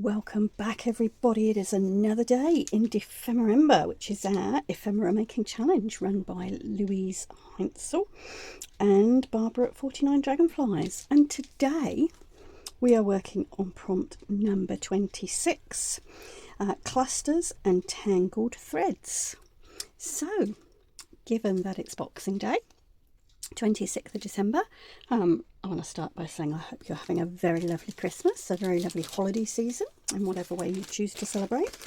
Welcome back, everybody. It is another day in Dephemerember, which is our ephemera making challenge run by Louise Heinzel and Barbara at 49 Dragonflies. And today we are working on prompt number 26, clusters and tangled threads. So, given that it's Boxing Day, 26th of December, I want to start by saying I hope you're having a very lovely Christmas, a very lovely holiday season, in whatever way you choose to celebrate.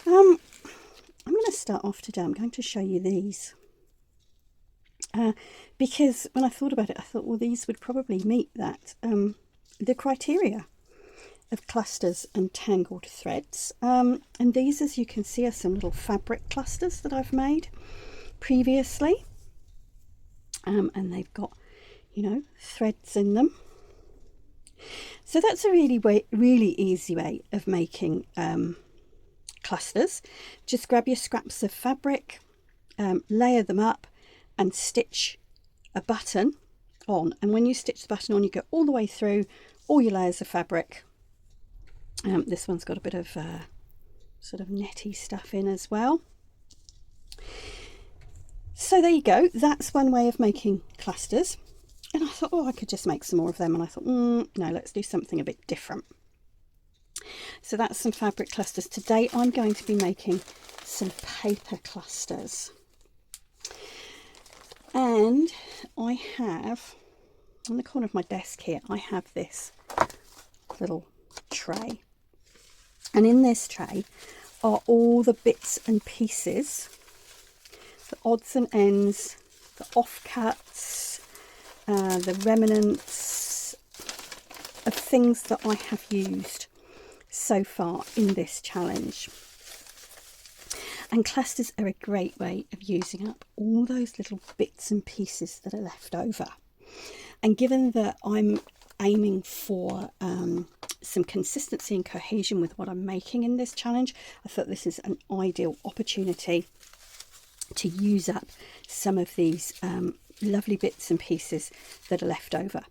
I'm going to start off today. I'm going to show you these because when I thought about it, I thought, well, these would probably meet that the criteria of clusters and tangled threads. And these, as you can see, are some little fabric clusters that I've made previously. And they've got, threads in them. So that's a really easy way of making clusters. Just grab your scraps of fabric, layer them up and stitch a button on. And when you stitch the button on, you go all the way through all your layers of fabric. This one's got a bit of sort of netty stuff in as well. So there you go, that's one way of making clusters. And I thought, I could just make some more of them. And I thought, no, let's do something a bit different. So that's some fabric clusters. Today I'm going to be making some paper clusters. And I have, on the corner of my desk here, I have this little tray. And in this tray are all the bits and pieces, the odds and ends, the offcuts, the remnants of things that I have used so far in this challenge. And clusters are a great way of using up all those little bits and pieces that are left over. And given that I'm aiming for some consistency and cohesion with what I'm making in this challenge, I thought this is an ideal opportunity to use up some of these lovely bits and pieces that are left over.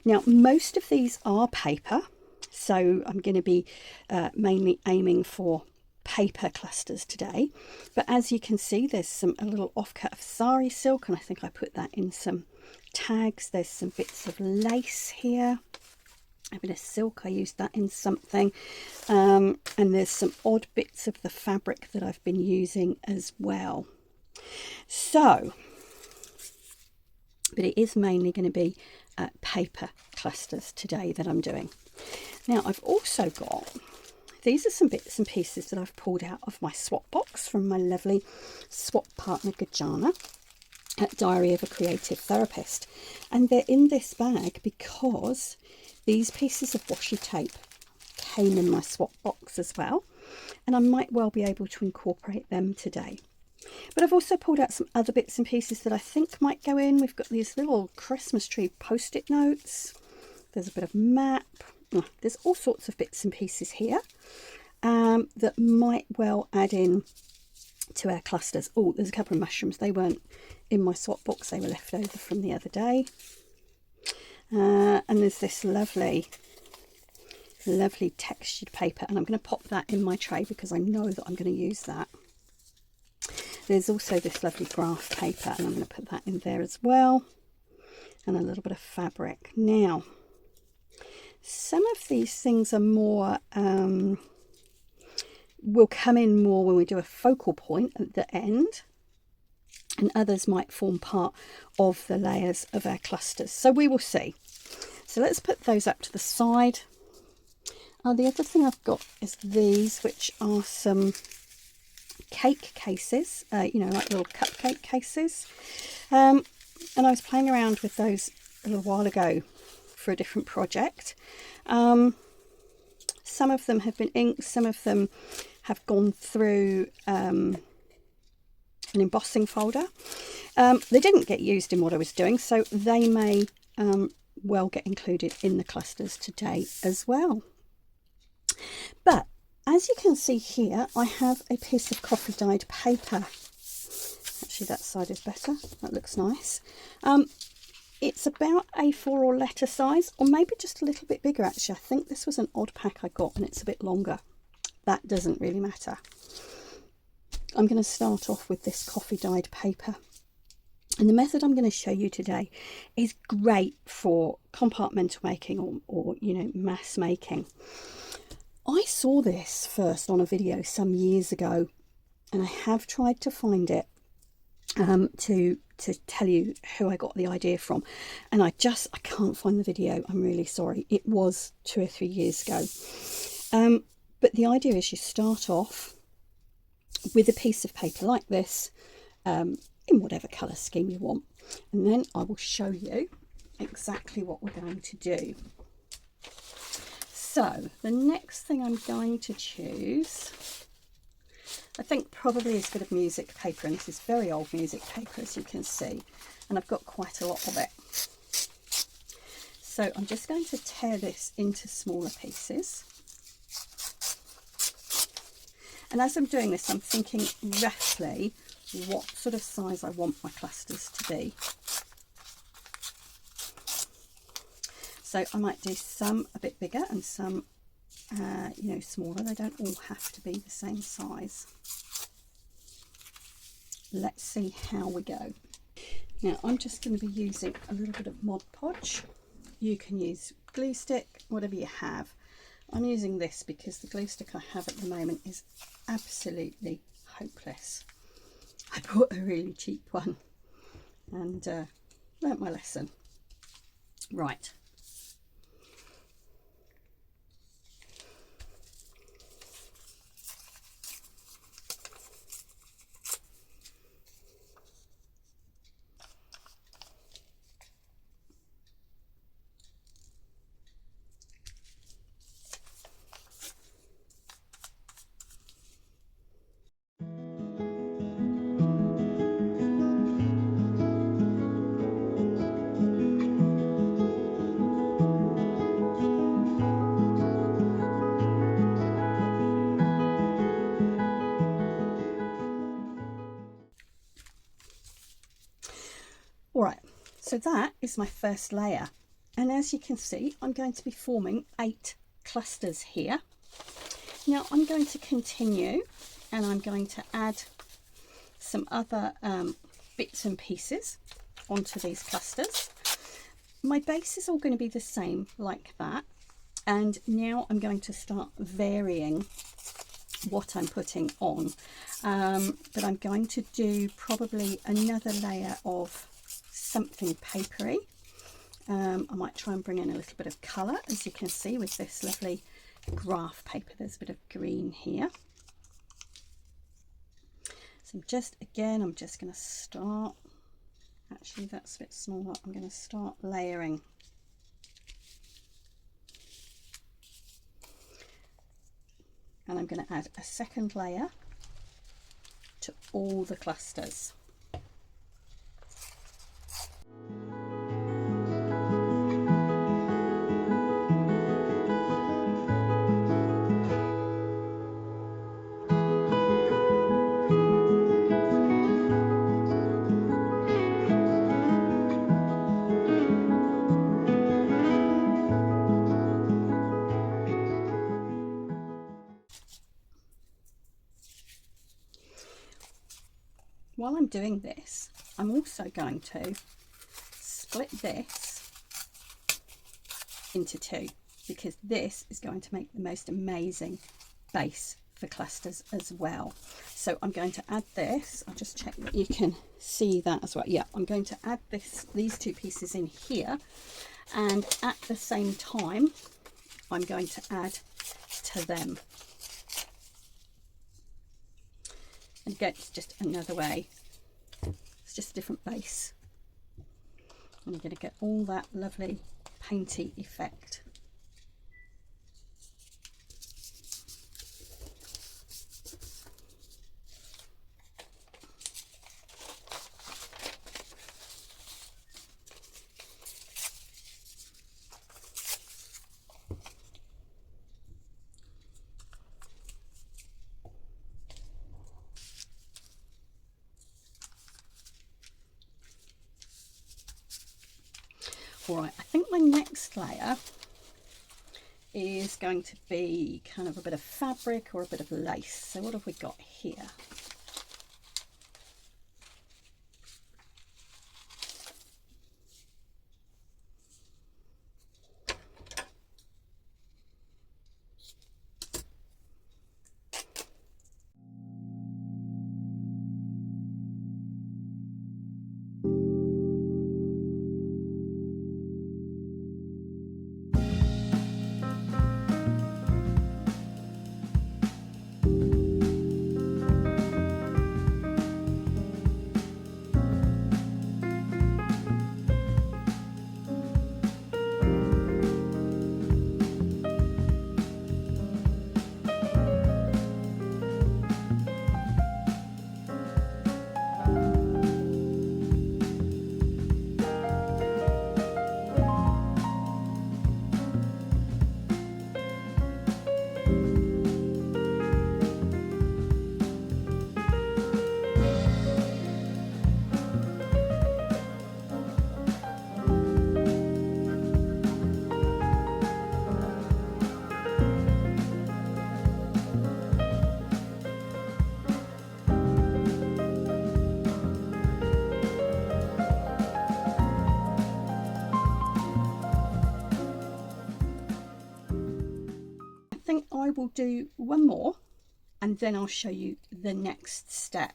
Now, most of these are paper, so I'm going to be mainly aiming for paper clusters today. But as you can see, there's a little offcut of sari silk, and I think I put that in some tags. There's some bits of lace here, a bit of silk, I used that in something, and there's some odd bits of the fabric that I've been using as well. So, but it is mainly going to be paper clusters today that I'm doing. Now, I've also got, these are some bits and pieces that I've pulled out of my swap box from my lovely swap partner Gajana at Diary of a Creative Therapist. And they're in this bag because these pieces of washi tape came in my swap box as well. And I might well be able to incorporate them today. But I've also pulled out some other bits and pieces that I think might go in. We've got these little Christmas tree post-it notes. There's a bit of map. There's all sorts of bits and pieces here that might well add in to our clusters. Oh, there's a couple of mushrooms. They weren't in my swap box. They were left over from the other day. And there's this lovely textured paper. And I'm going to pop that in my tray because I know that I'm going to use that. There's also this lovely graph paper, and I'm going to put that in there as well, and a little bit of fabric. Now, some of these things are more, will come in more when we do a focal point at the end, and others might form part of the layers of our clusters. So we will see. So let's put those up to the side. The other thing I've got is these, which are some cake cases, like little cupcake cases, and I was playing around with those a little while ago for a different project. Some of them have been inked, some of them have gone through an embossing folder. They didn't get used in what I was doing, so they may well get included in the clusters today as well. But as you can see here, I have a piece of coffee dyed paper. Actually, that side is better. That looks nice. It's about A4 or letter size, or maybe just a little bit bigger actually. I think this was an odd pack I got and it's a bit longer. That doesn't really matter. I'm going to start off with this coffee dyed paper. And the method I'm going to show you today is great for compartmental making or you know, mass making. I saw this first on a video some years ago, and I have tried to find it to tell you who I got the idea from, and I can't find the video. I'm really sorry. It was 2 or 3 years ago. But the idea is you start off with a piece of paper like this, in whatever colour scheme you want, and then I will show you exactly what we're going to do. So the next thing I'm going to choose, I think probably is a bit of music paper, and this is very old music paper, as you can see, and I've got quite a lot of it. So I'm just going to tear this into smaller pieces. And as I'm doing this, I'm thinking roughly what sort of size I want my clusters to be. So I might do some a bit bigger and some, you know, smaller. They don't all have to be the same size. Let's see how we go. Now I'm just going to be using a little bit of Mod Podge. You can use glue stick, whatever you have. I'm using this because the glue stick I have at the moment is absolutely hopeless. I bought a really cheap one and learnt my lesson. Right. All right, so that is my first layer, and as you can see, I'm going to be forming 8 clusters here. Now I'm going to continue, and I'm going to add some other bits and pieces onto these clusters. My base is all going to be the same like that, and now I'm going to start varying what I'm putting on, but I'm going to do probably another layer of something papery. I might try and bring in a little bit of colour, as you can see with this lovely graph paper. There's a bit of green here. So I'm just going to start, actually that's a bit smaller, I'm going to start layering. And I'm going to add a second layer to all the clusters. While I'm doing this, I'm also going to split this into 2, because this is going to make the most amazing base for clusters as well. So I'm going to add this. I'll just check that you can see that as well. Yeah, I'm going to add these 2 pieces in here, and at the same time I'm going to add to them. And again, it's just another way, it's just a different base, and you're going to get all that lovely painty effect. All right, I think my next layer is going to be kind of a bit of fabric or a bit of lace. So what have we got here? I think I will do one more and then I'll show you the next step.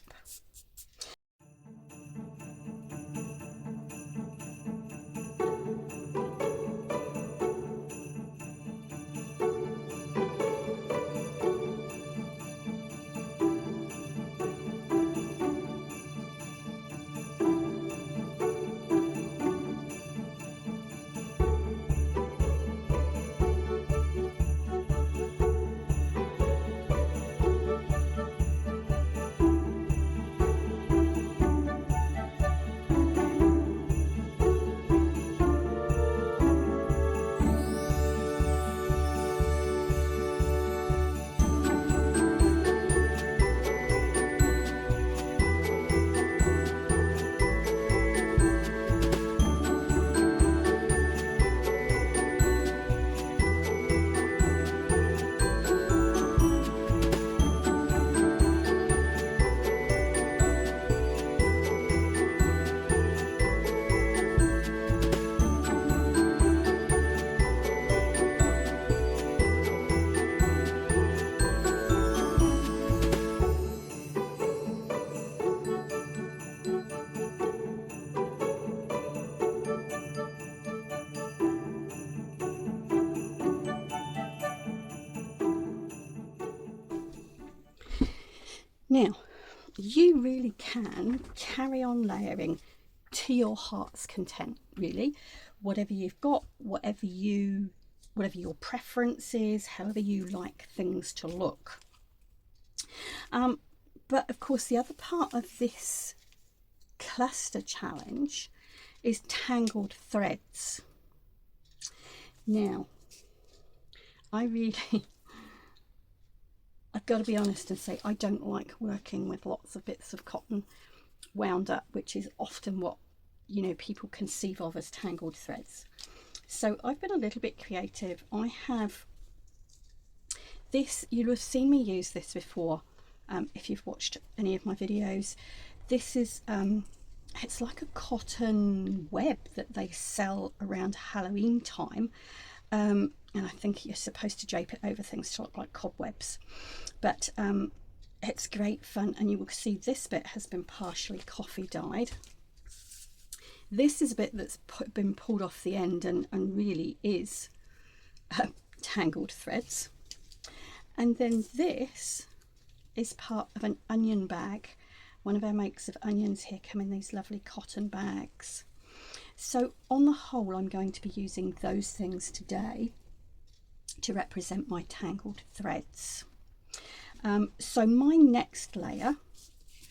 Now, you really can carry on layering to your heart's content, really. Whatever you've got, whatever your preference is, however you like things to look. But of course, the other part of this cluster challenge is tangled threads. Now, I've got to be honest and say I don't like working with lots of bits of cotton wound up, which is often what, you know, people conceive of as tangled threads. So I've been a little bit creative. I have this, you'll have seen me use this before if you've watched any of my videos. This is it's like a cotton web that they sell around Halloween time, and I think you're supposed to drape it over things to look like cobwebs, but it's great fun. And you will see this bit has been partially coffee dyed. This is a bit that's been pulled off the end and really is tangled threads. And then this is part of an onion bag. One of our makes of onions here come in these lovely cotton bags. So on the whole, I'm going to be using those things today to represent my tangled threads. So my next layer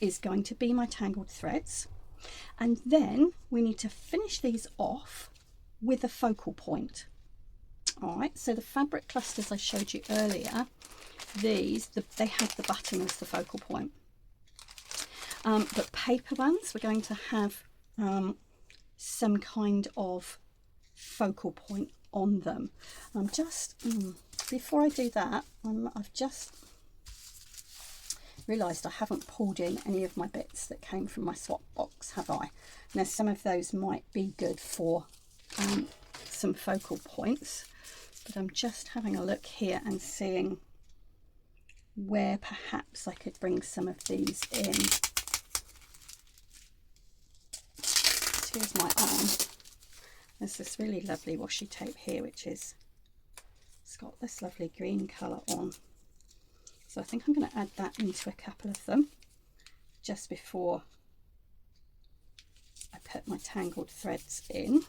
is going to be my tangled threads, and then we need to finish these off with a focal point. All right, so the fabric clusters I showed you earlier, they have the button as the focal point. But paper ones, we're going to have some kind of focal point on them. I'm just, before I do that, I've just realised I haven't pulled in any of my bits that came from my swap box, have I? Now some of those might be good for some focal points, but I'm just having a look here and seeing where perhaps I could bring some of these in. So here's my arm. There's this really lovely washi tape here, which is, it's got this lovely green colour on. So I think I'm going to add that into a couple of them just before I put my tangled threads in.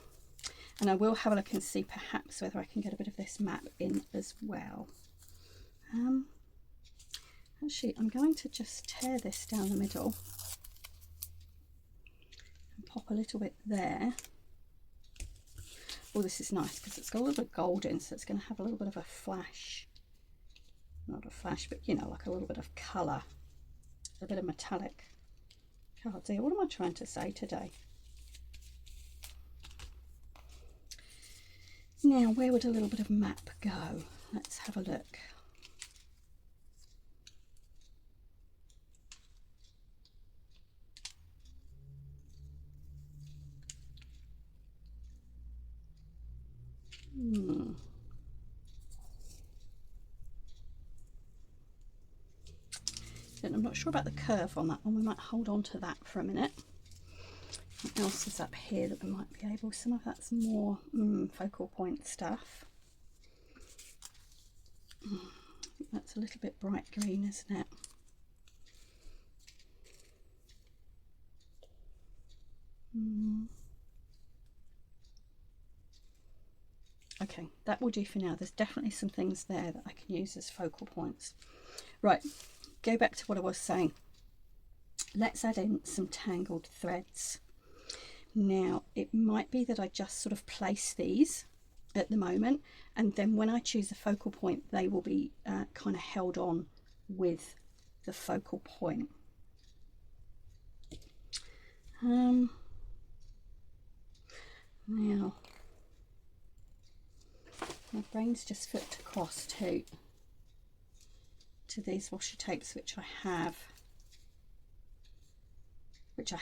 And I will have a look and see perhaps whether I can get a bit of this map in as well. Actually, I'm going to just tear this down the middle and pop a little bit there. Oh, this is nice because it's got a little bit of gold in, so it's going to have a little bit of a flash. Not a flash, but you know, like a little bit of colour, a bit of metallic. Oh dear, what am I trying to say today? Now, where would a little bit of map go? Let's have a look. I'm not sure about the curve on that one. We might hold on to that for a minute. What else is up here that we might be able? Some of that's more focal point stuff. That's a little bit bright green, isn't it? Okay, that will do for now. There's definitely some things there that I can use as focal points. Right, go back to what I was saying. Let's add in some tangled threads. Now, it might be that I just sort of place these at the moment, and then when I choose a focal point, they will be kind of held on with the focal point. Now, my brain's just flipped across to these washi tapes, which I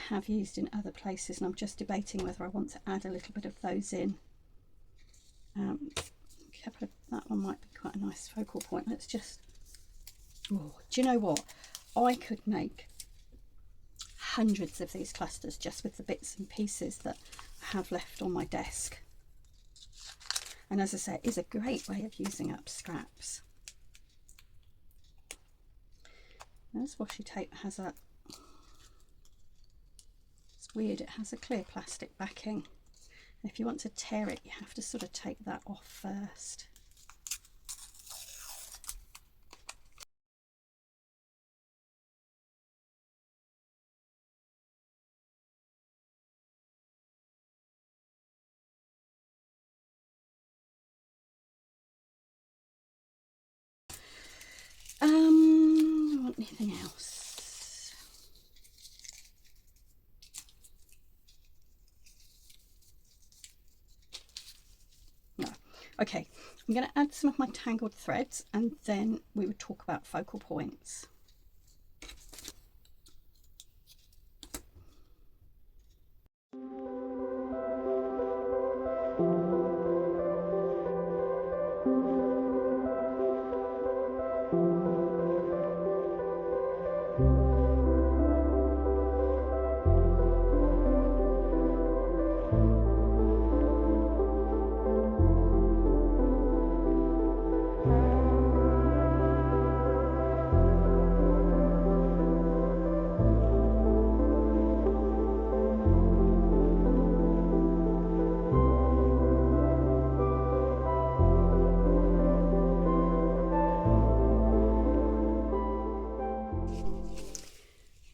have used in other places, and I'm just debating whether I want to add a little bit of those in. That one might be quite a nice focal point. Let's just, oh, do you know what? I could make hundreds of these clusters just with the bits and pieces that I have left on my desk. And as I say, it is a great way of using up scraps. This washi tape has a, it's weird, it has a clear plastic backing. And if you want to tear it, you have to sort of take that off first. Want anything else? No. Okay, I'm going to add some of my tangled threads, and then we would talk about focal points.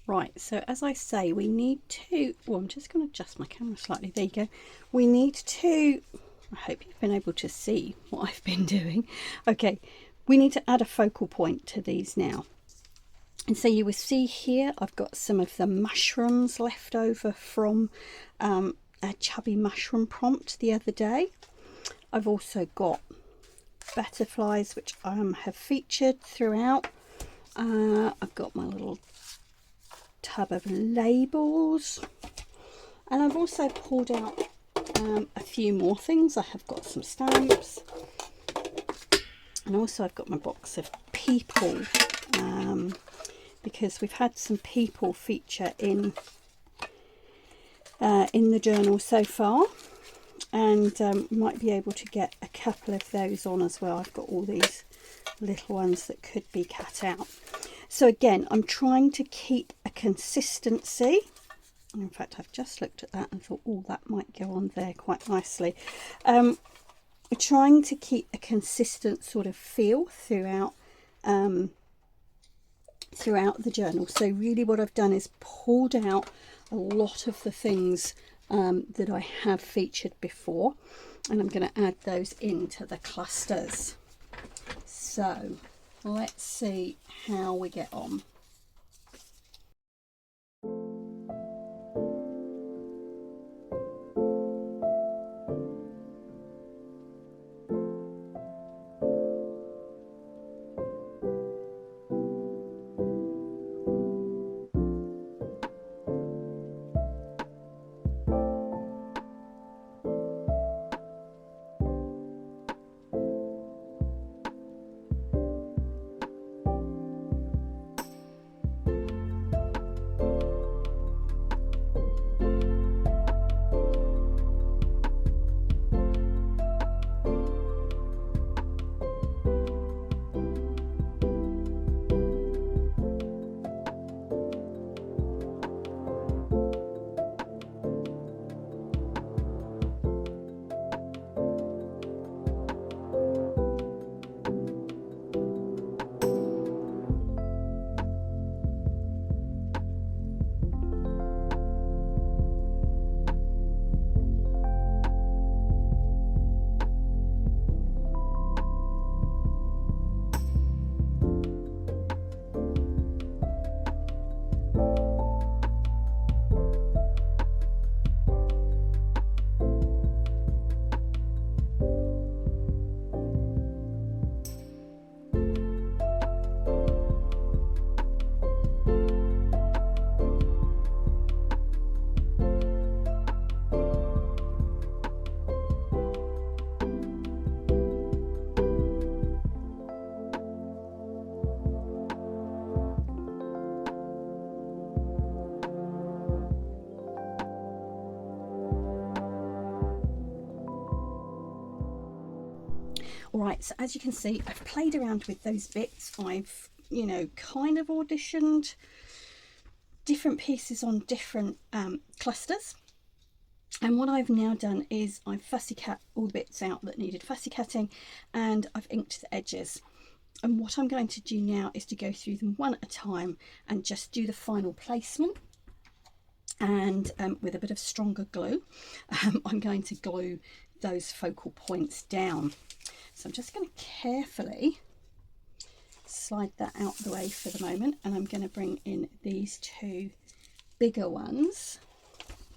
Right, so as I say, we need to, well, I'm just going to adjust my camera slightly. There you go. We need to, I hope you've been able to see what I've been doing. Okay, we need to add a focal point to these now. And so you will see here, I've got some of the mushrooms left over from a chubby mushroom prompt the other day. I've also got butterflies, which have featured throughout. I've got my little tub of labels, and I've also pulled out a few more things. I have got some stamps, and also I've got my box of people, because we've had some people feature in the journal so far, and might be able to get a couple of those on as well. I've got all these little ones that could be cut out. So again, I'm trying to keep a consistency. In fact, I've just looked at that and thought, oh, that might go on there quite nicely. Trying to keep a consistent sort of feel throughout the journal. So really what I've done is pulled out a lot of the things that I have featured before, and I'm going to add those into the clusters. So let's see how we get on. Alright, so as you can see, I've played around with those bits. I've, you know, kind of auditioned different pieces on different clusters. And what I've now done is I've fussy cut all the bits out that needed fussy cutting, and I've inked the edges. And what I'm going to do now is to go through them one at a time and just do the final placement. And with a bit of stronger glue, I'm going to glue those focal points down. So I'm just going to carefully slide that out the way for the moment, and I'm going to bring in these two bigger ones.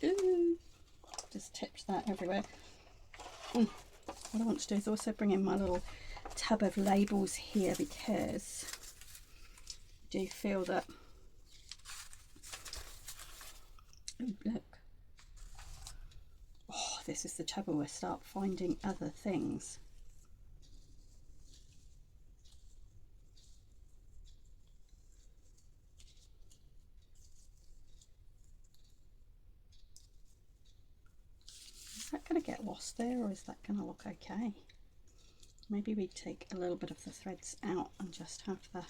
Ooh, just tipped that everywhere. What I want to do is also bring in my little tub of labels here, because I do feel that, ooh, look, oh, this is the trouble, I start finding other things. Is that going to get lost there, or is that going to look okay? Maybe we take a little bit of the threads out and just have the...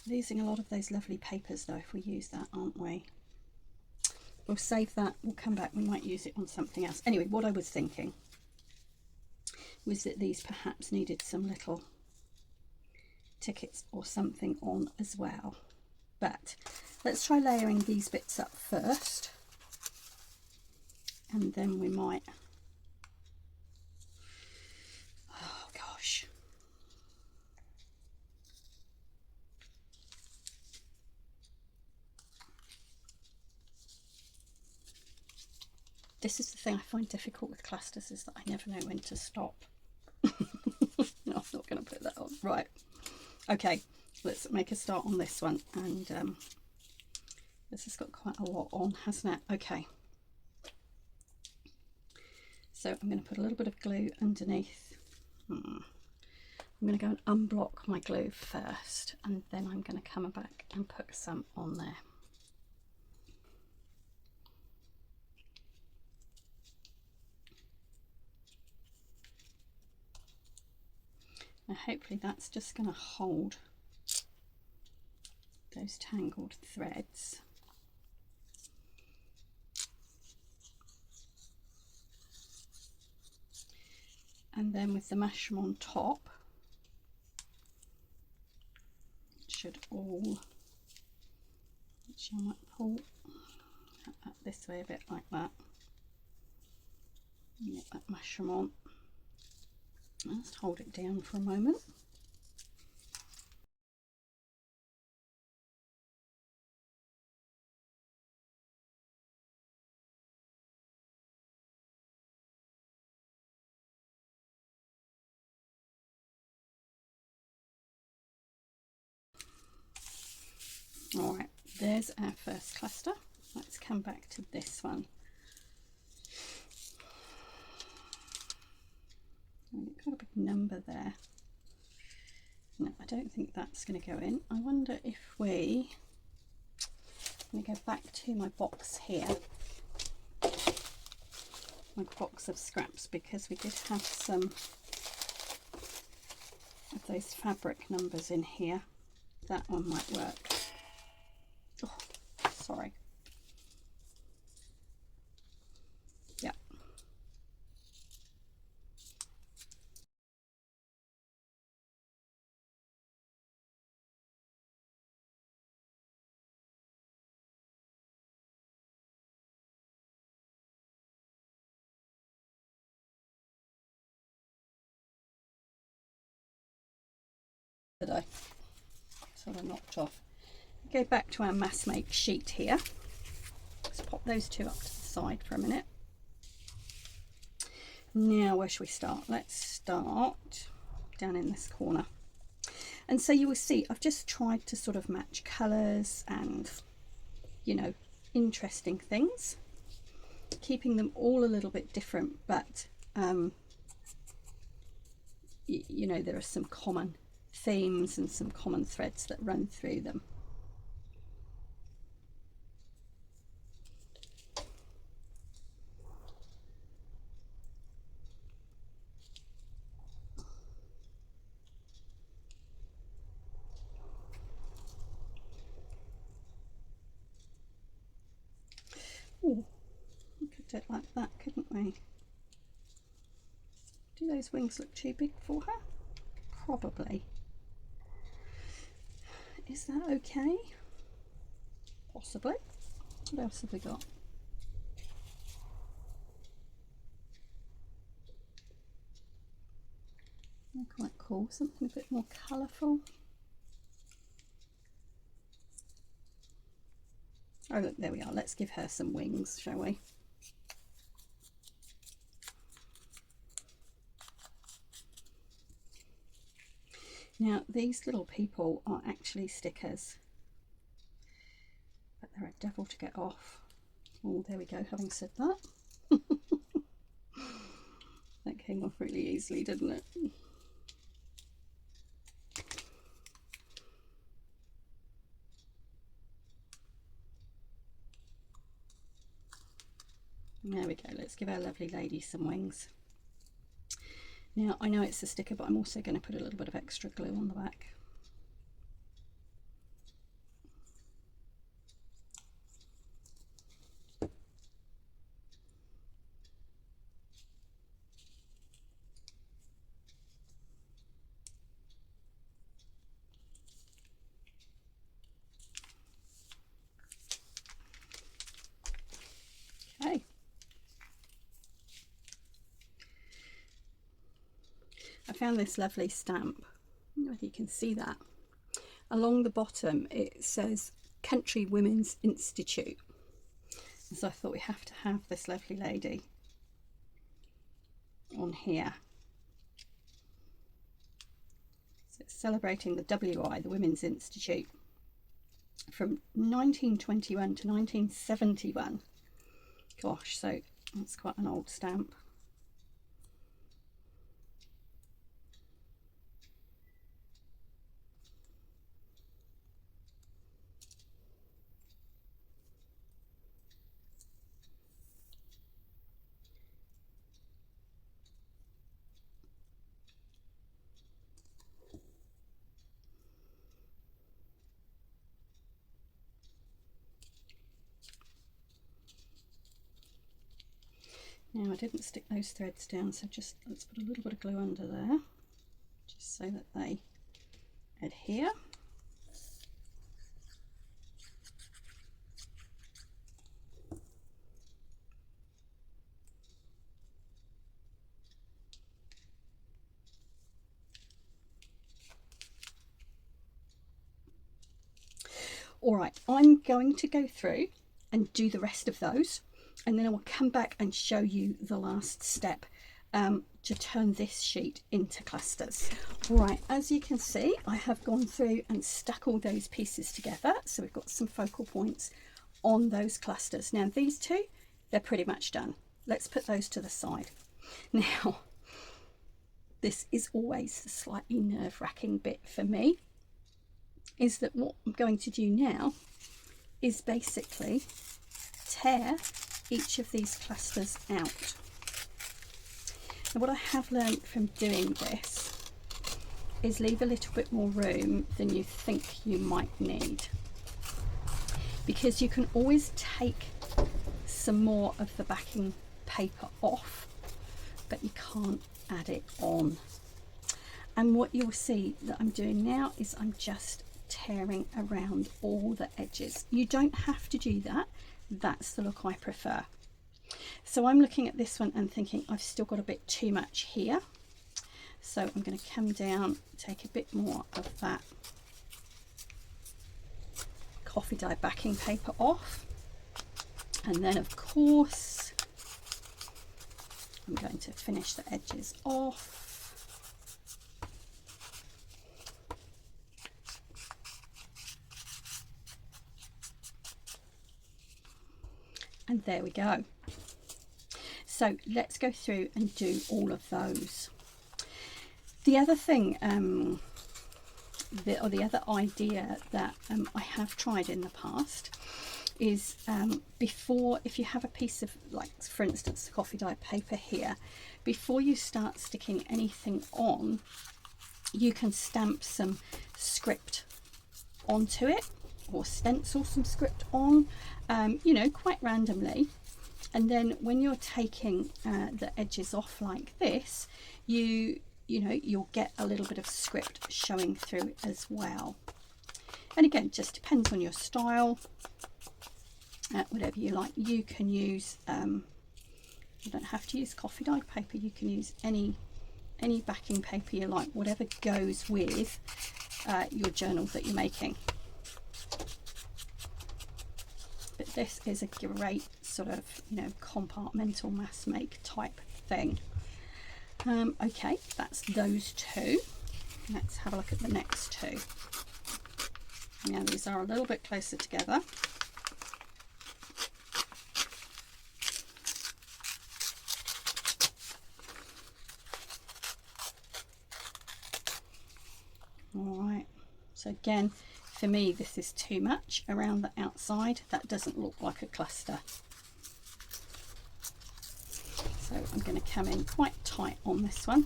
We're using a lot of those lovely papers though if we use that, aren't we? We'll save that, we'll come back, we might use it on something else. Anyway, what I was thinking was that these perhaps needed some little tickets or something on as well. But let's try layering these bits up first, and then we might... Oh gosh. This is the thing I find difficult with clusters, is that I never know when to stop. No, I'm not going to put that on. Right. Okay, let's make a start on this one. And this has got quite a lot on, hasn't it? Okay. So I'm going to put a little bit of glue underneath. I'm going to go and unblock my glue first, and then I'm going to come back and put some on there. Now hopefully that's just going to hold those tangled threads. And then with the mushroom on top, it should all, I might pull that this way a bit like that. And get that mushroom on. Let's hold it down for a moment. All right, there's our first cluster. Let's come back to this one. You've got a big number there. No, I don't think that's going to go in. I wonder if I'm going to go back to my box here, my box of scraps, because we did have some of those fabric numbers in here. That one might work. Oh, sorry. Yeah. Today. Sort of knocked off. Go back to our mass make sheet here. Let's pop those two up to the side for a minute. Now where should we start? Let's start down in this corner. And so you will see I've just tried to sort of match colours and, you know, interesting things, keeping them all a little bit different, but you know, there are some common themes and some common threads that run through them. Oh, we could do it like that, couldn't we? Do those wings look too big for her? Probably. Is that okay? Possibly. What else have we got? They're quite cool. Something a bit more colourful. Oh look, there we are. Let's give her some wings, shall we? Now these little people are actually stickers, but they're a devil to get off. Oh, there we go, having said that. That came off really easily, didn't it? There we go, let's give our lovely lady some wings. Now I know it's a sticker, but I'm also going to put a little bit of extra glue on the back. Okay. I found this lovely stamp. I don't know if you can see that. Along the bottom it says Country Women's Institute, So I thought we have to have this lovely lady on here. So it's celebrating the WI, the Women's Institute, from 1921 to 1971. Gosh, so that's quite an old stamp. Now I didn't stick those threads down, so just let's put a little bit of glue under there, just so that they adhere. All right, I'm going to go through and do the rest of those, and then I will come back and show you the last step to turn this sheet into clusters. All right, as you can see, I have gone through and stuck all those pieces together, so we've got some focal points on those clusters. Now these two, they're pretty much done. Let's put those to the side. Now, this is always the slightly nerve-wracking bit for me, is that what I'm going to do now is basically tear each of these clusters out. Now what I have learned from doing this is leave a little bit more room than you think you might need, because you can always take some more of the backing paper off, but you can't add it on. And what you'll see that I'm doing now is I'm just tearing around all the edges. You don't have to do that. That's the look I prefer. So I'm looking at this one and thinking I've still got a bit too much here. So I'm going to come down, take a bit more of that coffee dye backing paper off. And then of course, I'm going to finish the edges off. And there we go. So let's go through and do all of those. The other thing, the other idea that I have tried in the past is before, if you have a piece of, like for instance, the coffee dye paper here, before you start sticking anything on, you can stamp some script onto it, or stencil some script on, you know, quite randomly. And then when you're taking the edges off like this, you know, you'll get a little bit of script showing through as well. And again, it just depends on your style, whatever you like. You can use, you don't have to use coffee dye paper, you can use any backing paper you like, whatever goes with your journal that you're making. But this is a great sort of, you know, compartmental mass make type thing. Okay, that's those two. Let's have a look at the next two. Now these are a little bit closer together. All right, so again, for me, this is too much around the outside. That doesn't look like a cluster. So I'm going to come in quite tight on this one.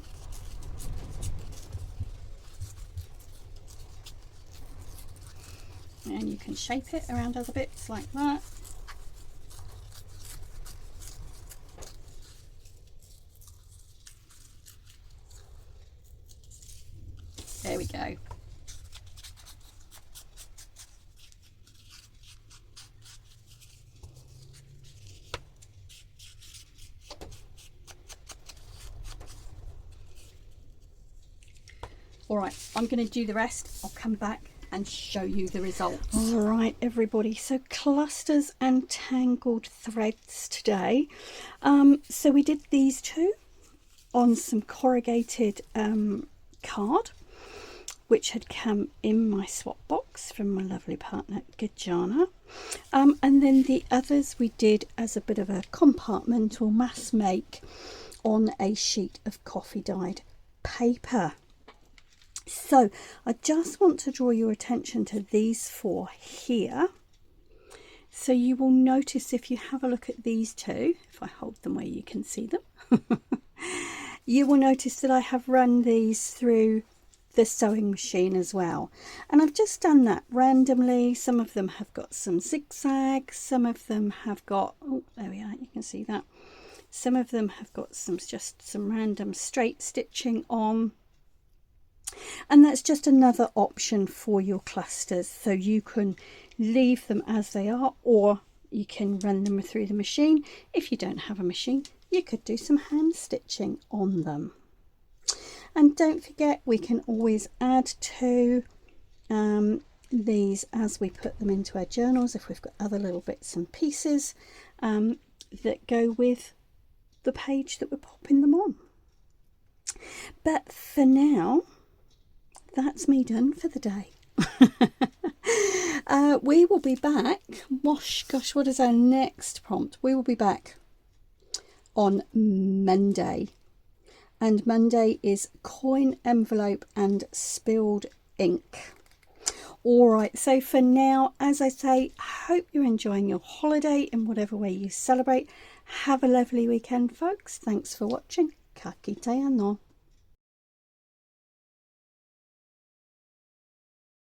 And you can shape it around other bits like that. There we go. All right, I'm going to do the rest. I'll come back and show you the results. All right, everybody, so clusters and tangled threads today. So we did these two on some corrugated card, which had come in my swap box from my lovely partner Gajana. And then the others we did as a bit of a compartmental mass make on a sheet of coffee dyed paper. So I just want to draw your attention to these four here. So you will notice, if you have a look at these two, if I hold them where you can see them, you will notice that I have run these through the sewing machine as well, and I've just done that randomly. Some of them have got some zigzags, some of them have got, oh there we are, you can see that, some of them have got just some random straight stitching on, and that's just another option for your clusters. So you can leave them as they are, or you can run them through the machine. If you don't have a machine, you could do some hand stitching on them. And don't forget, we can always add to these as we put them into our journals, if we've got other little bits and pieces that go with the page that we're popping them on. But for now, that's me done for the day. We will be back. Gosh, what is our next prompt? We will be back on Monday. And Monday is coin envelope and spilled ink. All right, so for now, as I say, hope you're enjoying your holiday in whatever way you celebrate. Have a lovely weekend, folks. Thanks for watching. Ka kite anō.